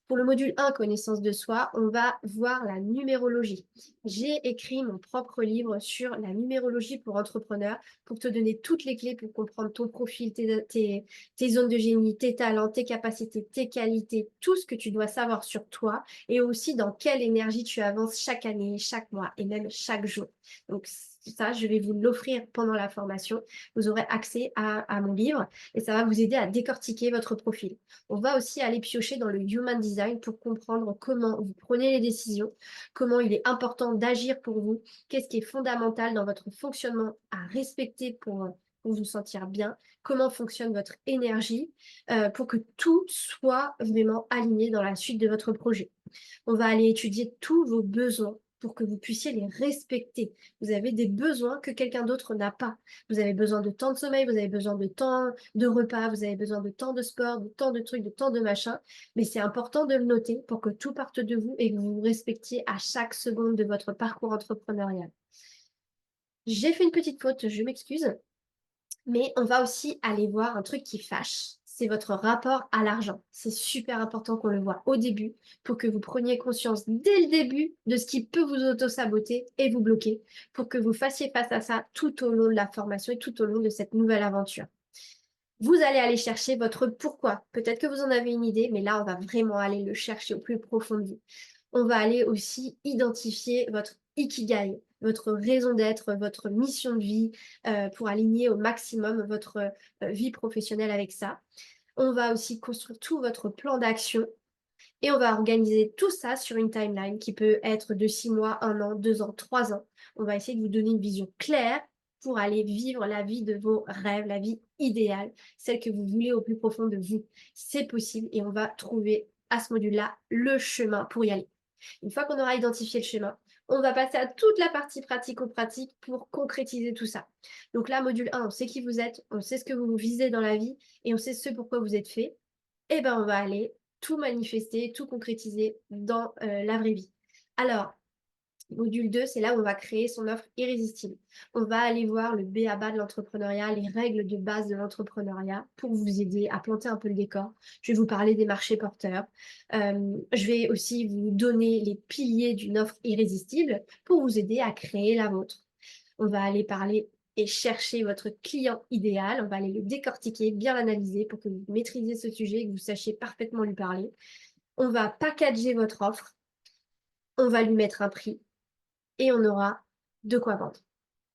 Pour le module 1, connaissance de soi, on va voir la numérologie. J'ai écrit mon propre livre sur la numérologie pour entrepreneurs pour te donner toutes les clés pour comprendre ton profil, tes zones de génie, tes talents, tes capacités, tes qualités, tout ce que tu dois savoir sur toi et aussi dans quelle énergie tu avances chaque année, chaque mois et même chaque jour. Donc ça, je vais vous l'offrir pendant la formation. Vous aurez accès à mon livre et ça va vous aider à décortiquer votre profil. On va aussi aller piocher dans le human design pour comprendre comment vous prenez les décisions, comment il est important d'agir pour vous, qu'est-ce qui est fondamental dans votre fonctionnement à respecter pour vous sentir bien, comment fonctionne votre énergie, pour que tout soit vraiment aligné dans la suite de votre projet. On va aller étudier tous vos besoins pour que vous puissiez les respecter. Vous avez des besoins que quelqu'un d'autre n'a pas. Vous avez besoin de temps de sommeil, vous avez besoin de temps de repas, vous avez besoin de temps de sport, de temps de trucs, de temps de machin. Mais c'est important de le noter pour que tout parte de vous et que vous vous respectiez à chaque seconde de votre parcours entrepreneurial. J'ai fait une petite faute, je m'excuse. Mais on va aussi aller voir un truc qui fâche, c'est votre rapport à l'argent. C'est super important qu'on le voit au début pour que vous preniez conscience dès le début de ce qui peut vous auto-saboter et vous bloquer pour que vous fassiez face à ça tout au long de la formation et tout au long de cette nouvelle aventure. Vous allez aller chercher votre pourquoi. Peut-être que vous en avez une idée, mais là, on va vraiment aller le chercher au plus profond de vous. On va aller aussi identifier votre ikigai, votre raison d'être, votre mission de vie pour aligner au maximum votre vie professionnelle avec ça. On va aussi construire tout votre plan d'action et on va organiser tout ça sur une timeline qui peut être de 6 mois, 1 an, 2 ans, 3 ans. On va essayer de vous donner une vision claire pour aller vivre la vie de vos rêves, la vie idéale, celle que vous voulez au plus profond de vous. C'est possible et on va trouver à ce module-là le chemin pour y aller. Une fois qu'on aura identifié le chemin, on va passer à toute la partie pratico-pratique pour concrétiser tout ça. Donc là, module 1, on sait qui vous êtes, on sait ce que vous visez dans la vie et on sait ce pourquoi vous êtes fait. Et ben on va aller tout manifester, tout concrétiser dans la vraie vie. Alors, module 2, c'est là où on va créer son offre irrésistible. On va aller voir le b.a.-ba de l'entrepreneuriat, les règles de base de l'entrepreneuriat pour vous aider à planter un peu le décor. Je vais vous parler des marchés porteurs. Je vais aussi vous donner les piliers d'une offre irrésistible pour vous aider à créer la vôtre. On va aller parler et chercher votre client idéal. On va aller le décortiquer, bien l'analyser pour que vous maîtrisiez ce sujet et que vous sachiez parfaitement lui parler. On va packager votre offre. On va lui mettre un prix et on aura de quoi vendre.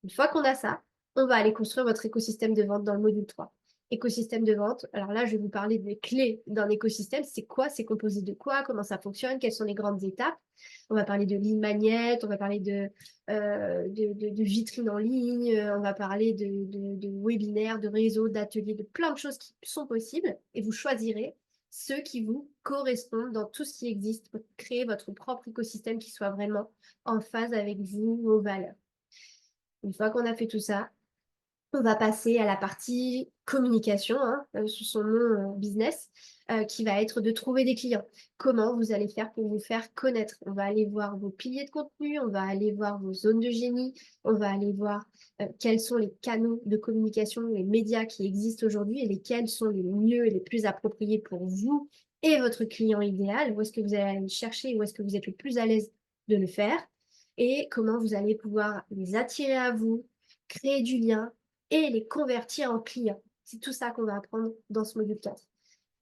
Une fois qu'on a ça, on va aller construire votre écosystème de vente dans le module 3. Écosystème de vente, alors là, je vais vous parler des clés d'un écosystème. C'est quoi? C'est composé de quoi? Comment ça fonctionne? Quelles sont les grandes étapes? On va parler de lead magnet, on va parler de vitrines en ligne, on va parler de webinaires, de réseaux, d'ateliers, de plein de choses qui sont possibles. Et vous choisirez ceux qui vous correspondent dans tout ce qui existe pour créer votre propre écosystème qui soit vraiment en phase avec vous, vos valeurs. Une fois qu'on a fait tout ça, on va passer à la partie communication, hein, sous son nom business, qui va être de trouver des clients. Comment vous allez faire pour vous faire connaître? On va aller voir vos piliers de contenu, on va aller voir vos zones de génie, on va aller voir quels sont les canaux de communication, les médias qui existent aujourd'hui et lesquels sont les mieux et les plus appropriés pour vous et votre client idéal. Où est-ce que vous allez aller chercher, où est-ce que vous êtes le plus à l'aise de le faire et comment vous allez pouvoir les attirer à vous, créer du lien et les convertir en clients. C'est tout ça qu'on va apprendre dans ce module 4.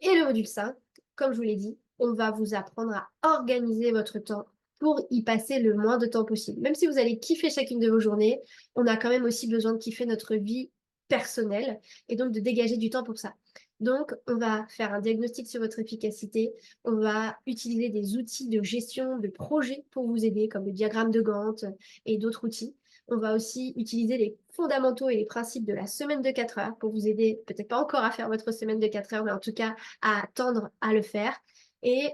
Et le module 5, comme je vous l'ai dit, on va vous apprendre à organiser votre temps pour y passer le moins de temps possible. Même si vous allez kiffer chacune de vos journées, on a quand même aussi besoin de kiffer notre vie personnelle et donc de dégager du temps pour ça. Donc, on va faire un diagnostic sur votre efficacité. On va utiliser des outils de gestion de projet pour vous aider, comme le diagramme de Gantt et d'autres outils. On va aussi utiliser les fondamentaux et les principes de la semaine de 4 heures pour vous aider, peut-être pas encore à faire votre semaine de 4 heures, mais en tout cas à tendre à le faire. et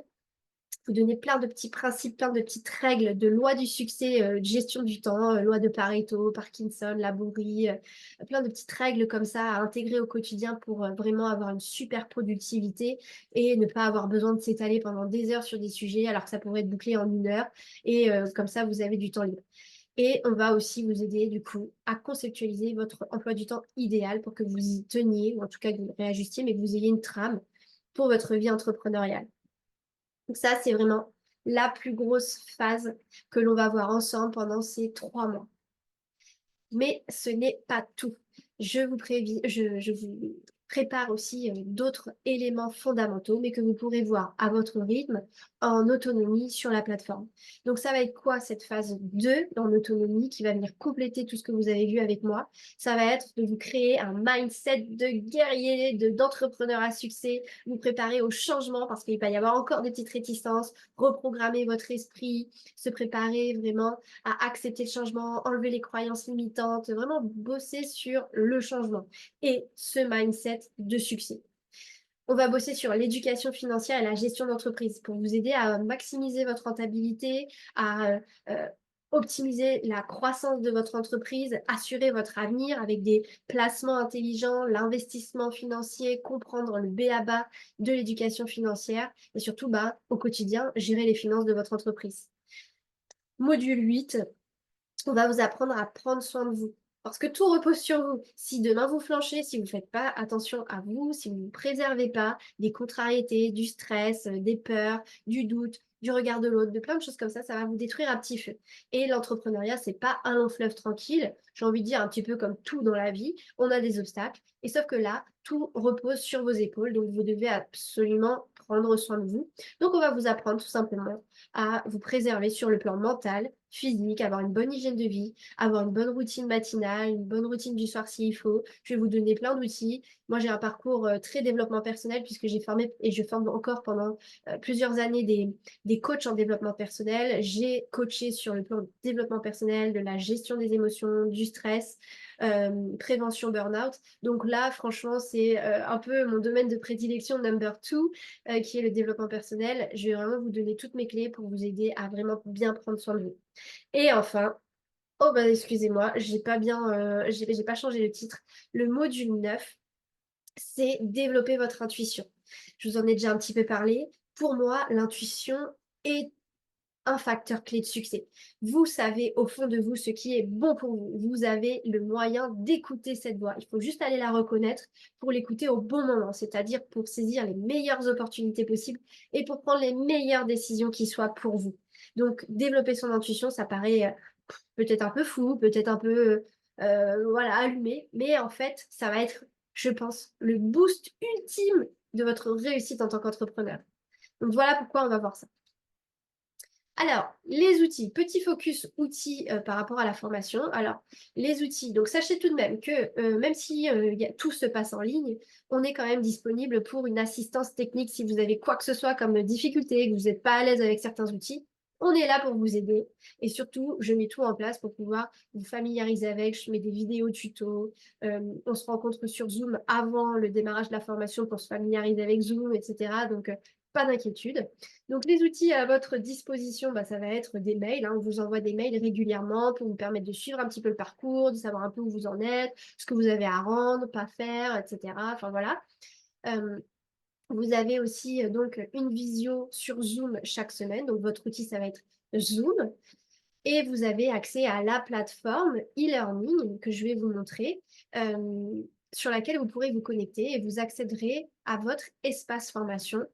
vous donnez plein de petits principes, plein de petites règles de loi du succès, de gestion du temps, loi de Pareto, Parkinson, Laborie, plein de petites règles comme ça à intégrer au quotidien pour vraiment avoir une super productivité et ne pas avoir besoin de s'étaler pendant des heures sur des sujets alors que ça pourrait être bouclé en 1 heure et comme ça vous avez du temps libre. Et on va aussi vous aider du coup à conceptualiser votre emploi du temps idéal pour que vous y teniez, ou en tout cas que vous le réajustiez, mais que vous ayez une trame pour votre vie entrepreneuriale. Donc ça, c'est vraiment la plus grosse phase que l'on va voir ensemble pendant ces 3 mois. Mais ce n'est pas tout. Je vous prépare aussi d'autres éléments fondamentaux, mais que vous pourrez voir à votre rythme, en autonomie sur la plateforme. Donc ça va être quoi cette phase 2 en autonomie qui va venir compléter tout ce que vous avez vu avec moi? Ça va être de vous créer un mindset de guerrier, d'entrepreneur à succès, vous préparer au changement parce qu'il va y avoir encore des petites réticences, reprogrammer votre esprit, se préparer vraiment à accepter le changement, enlever les croyances limitantes, vraiment bosser sur le changement et ce mindset de succès. On va bosser sur l'éducation financière et la gestion d'entreprise pour vous aider à maximiser votre rentabilité, à optimiser la croissance de votre entreprise, assurer votre avenir avec des placements intelligents, l'investissement financier, comprendre le b.a.-ba de l'éducation financière et surtout au quotidien, gérer les finances de votre entreprise. Module 8, on va vous apprendre à prendre soin de vous. Parce que tout repose sur vous. Si demain vous flanchez, si vous ne faites pas attention à vous, si vous ne vous préservez pas des contrariétés, du stress, des peurs, du doute, du regard de l'autre, de plein de choses comme ça va vous détruire à petit feu. Et l'entrepreneuriat, c'est pas un long fleuve tranquille. J'ai envie de dire un petit peu comme tout dans la vie, on a des obstacles. Et sauf que là, tout repose sur vos épaules. Donc vous devez absolument prendre soin de vous. Donc on va vous apprendre tout simplement à vous préserver sur le plan mental, physique, avoir une bonne hygiène de vie, avoir une bonne routine matinale, une bonne routine du soir s'il faut. Je vais vous donner plein d'outils. Moi, j'ai un parcours très développement personnel puisque j'ai formé et je forme encore pendant plusieurs années des coachs en développement personnel. J'ai coaché sur le plan de développement personnel, de la gestion des émotions, du stress, prévention burn-out. Donc là, franchement, c'est un peu mon domaine de prédilection number 2, qui est le développement personnel. Je vais vraiment vous donner toutes mes clés pour vous aider à vraiment bien prendre soin de vous. Et enfin, oh bah excusez-moi, j'ai pas changé le titre. Le module 9, c'est développer votre intuition. Je vous en ai déjà un petit peu parlé. Pour moi, l'intuition est un facteur clé de succès. Vous savez au fond de vous ce qui est bon pour vous. Vous avez le moyen d'écouter cette voix. Il faut juste aller la reconnaître pour l'écouter au bon moment, c'est-à-dire pour saisir les meilleures opportunités possibles et pour prendre les meilleures décisions qui soient pour vous. Donc, développer son intuition, ça paraît peut-être un peu fou, peut-être un peu voilà, allumé, mais en fait, ça va être, je pense, le boost ultime de votre réussite en tant qu'entrepreneur. Donc voilà pourquoi on va voir ça. Alors, les outils, petit focus outils par rapport à la formation. Alors, les outils, donc sachez tout de même que même si tout se passe en ligne, on est quand même disponible pour une assistance technique si vous avez quoi que ce soit comme difficulté, que vous n'êtes pas à l'aise avec certains outils. On est là pour vous aider et surtout, je mets tout en place pour pouvoir vous familiariser avec. Je mets des vidéos tutos. On se rencontre sur Zoom avant le démarrage de la formation pour se familiariser avec Zoom, etc. Donc, pas d'inquiétude. Donc, les outils à votre disposition, ça va être des mails. On vous envoie des mails régulièrement pour vous permettre de suivre un petit peu le parcours, de savoir un peu où vous en êtes, ce que vous avez à rendre, pas faire, etc. Enfin, voilà. Vous avez aussi donc une visio sur Zoom chaque semaine. Donc, votre outil, ça va être Zoom. Et vous avez accès à la plateforme e-learning que je vais vous montrer, sur laquelle vous pourrez vous connecter et vous accéderez à votre espace formation.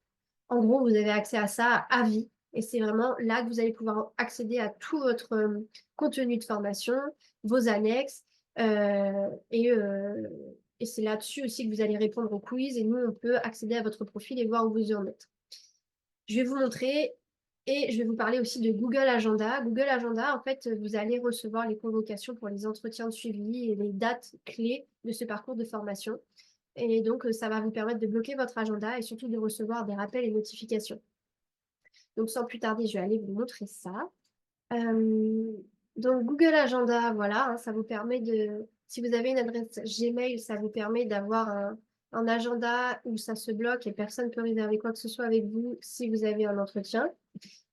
En gros, vous avez accès à ça à vie. Et c'est vraiment là que vous allez pouvoir accéder à tout votre contenu de formation, vos annexes. Et c'est là-dessus aussi que vous allez répondre au quiz. Et nous, on peut accéder à votre profil et voir où vous en êtes. Je vais vous montrer et je vais vous parler aussi de Google Agenda. Google Agenda, en fait, vous allez recevoir les convocations pour les entretiens de suivi et les dates clés de ce parcours de formation. Et donc, ça va vous permettre de bloquer votre agenda et surtout de recevoir des rappels et notifications. Donc, sans plus tarder, je vais aller vous montrer ça. Donc, Google Agenda, voilà, ça vous permet de... Si vous avez une adresse Gmail, ça vous permet d'avoir un agenda où ça se bloque et personne ne peut réserver quoi que ce soit avec vous si vous avez un entretien.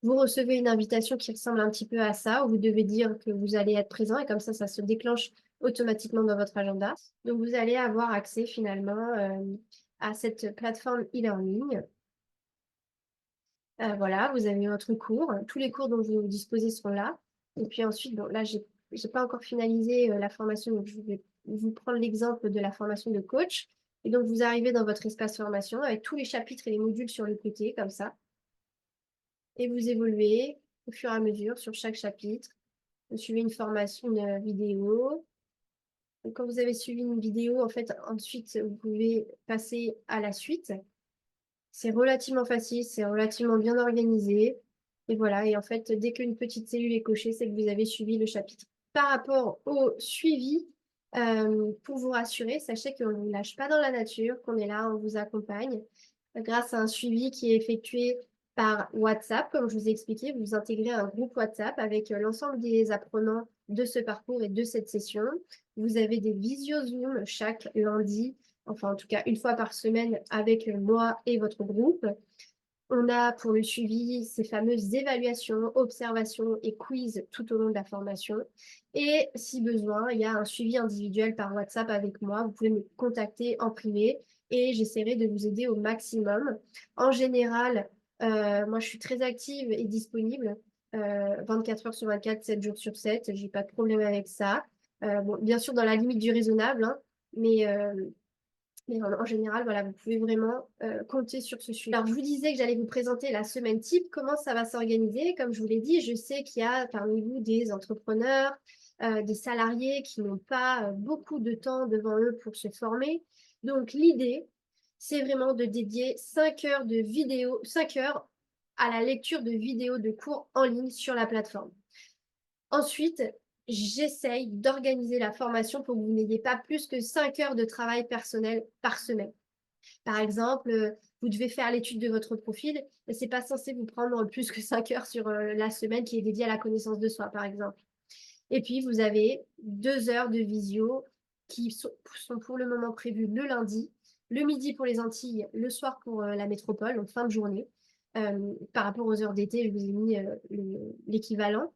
Vous recevez une invitation qui ressemble un petit peu à ça, où vous devez dire que vous allez être présent et comme ça se déclenche automatiquement dans votre agenda. Donc, vous allez avoir accès finalement à cette plateforme e-learning. Voilà, vous avez votre cours. Tous les cours dont vous disposez sont là. Et puis ensuite, bon, là, j'ai pas encore finalisé la formation, donc je vais vous prendre l'exemple de la formation de coach. Et donc, vous arrivez dans votre espace formation avec tous les chapitres et les modules sur le côté, comme ça. Et vous évoluez au fur et à mesure sur chaque chapitre. Vous suivez une formation, une vidéo. Donc, quand vous avez suivi une vidéo, en fait, ensuite, vous pouvez passer à la suite. C'est relativement facile, c'est relativement bien organisé. Et voilà, et en fait, dès qu'une petite cellule est cochée, c'est que vous avez suivi le chapitre. Par rapport au suivi, pour vous rassurer, sachez qu'on ne vous lâche pas dans la nature, qu'on est là, on vous accompagne. Grâce à un suivi qui est effectué par WhatsApp, comme je vous ai expliqué, vous intégrez un groupe WhatsApp avec l'ensemble des apprenants de ce parcours et de cette session. Vous avez des visio Zoom chaque lundi, enfin en tout cas une fois par semaine avec moi et votre groupe. On a pour le suivi ces fameuses évaluations, observations et quiz tout au long de la formation. Et si besoin, il y a un suivi individuel par WhatsApp avec moi. Vous pouvez me contacter en privé et j'essaierai de vous aider au maximum. En général, moi je suis très active et disponible 24 heures sur 24, 7 jours sur 7. J'ai pas de problème avec ça. Bon, bien sûr, dans la limite du raisonnable, hein, mais en général, voilà, vous pouvez vraiment compter sur ce sujet. Alors, je vous disais que j'allais vous présenter la semaine type, comment ça va s'organiser. Comme je vous l'ai dit, je sais qu'il y a parmi vous des entrepreneurs, des salariés qui n'ont pas beaucoup de temps devant eux pour se former. Donc, l'idée, c'est vraiment de dédier 5 heures de vidéo, 5 heures à la lecture de vidéos de cours en ligne sur la plateforme. Ensuite, j'essaye d'organiser la formation pour que vous n'ayez pas plus que 5 heures de travail personnel par semaine. Par exemple, vous devez faire l'étude de votre profil, mais c'est pas censé vous prendre plus que 5 heures sur la semaine qui est dédiée à la connaissance de soi, par exemple. Et puis, vous avez 2 heures de visio qui sont pour le moment prévues le lundi, le midi pour les Antilles, le soir pour la métropole, donc fin de journée. Par rapport aux heures d'été, je vous ai mis l'équivalent.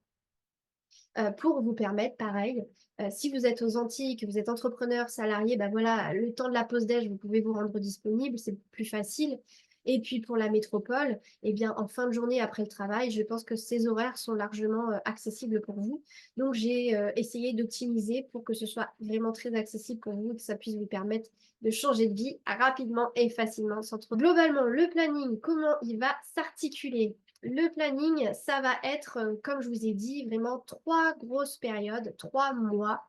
Pour vous permettre, pareil, si vous êtes aux Antilles, que vous êtes entrepreneur, salarié, ben voilà, le temps de la pause déj, vous pouvez vous rendre disponible, c'est plus facile. Et puis pour la métropole, eh bien, en fin de journée après le travail, je pense que ces horaires sont largement accessibles pour vous. Donc j'ai essayé d'optimiser pour que ce soit vraiment très accessible pour vous, que ça puisse vous permettre de changer de vie rapidement et facilement sans trop. Globalement, le planning, comment il va s'articuler? Le planning, ça va être, comme je vous ai dit, vraiment 3 grosses périodes, 3 mois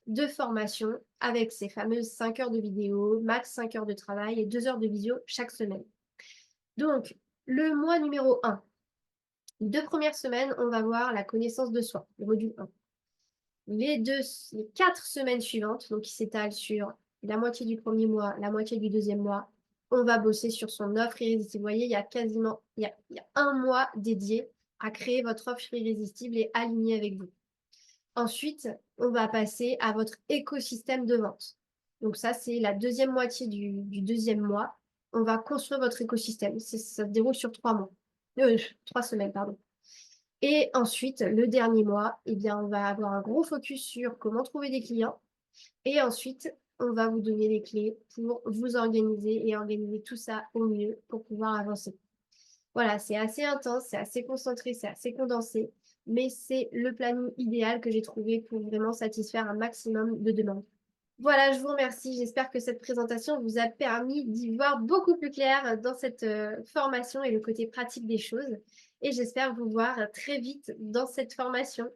de formation avec ces fameuses 5 heures de vidéo, max 5 heures de travail et 2 heures de visio chaque semaine. Donc, le mois numéro 1, 2 premières semaines, on va voir la connaissance de soi, le module 1. Les 4 semaines suivantes, donc qui s'étalent sur la moitié du premier mois, la moitié du deuxième mois, on va bosser sur son offre irrésistible. Vous voyez, il y a un mois dédié à créer votre offre irrésistible et alignée avec vous. Ensuite, on va passer à votre écosystème de vente. Donc ça, c'est la deuxième moitié du deuxième mois. On va construire votre écosystème. Ça se déroule sur 3 mois. 3 semaines, pardon. Et ensuite, le dernier mois, eh bien, on va avoir un gros focus sur comment trouver des clients. Et ensuite, on va vous donner les clés pour vous organiser et organiser tout ça au mieux pour pouvoir avancer. Voilà, c'est assez intense, c'est assez concentré, c'est assez condensé, mais c'est le planning idéal que j'ai trouvé pour vraiment satisfaire un maximum de demandes. Voilà, je vous remercie. J'espère que cette présentation vous a permis d'y voir beaucoup plus clair dans cette formation et le côté pratique des choses. Et j'espère vous voir très vite dans cette formation.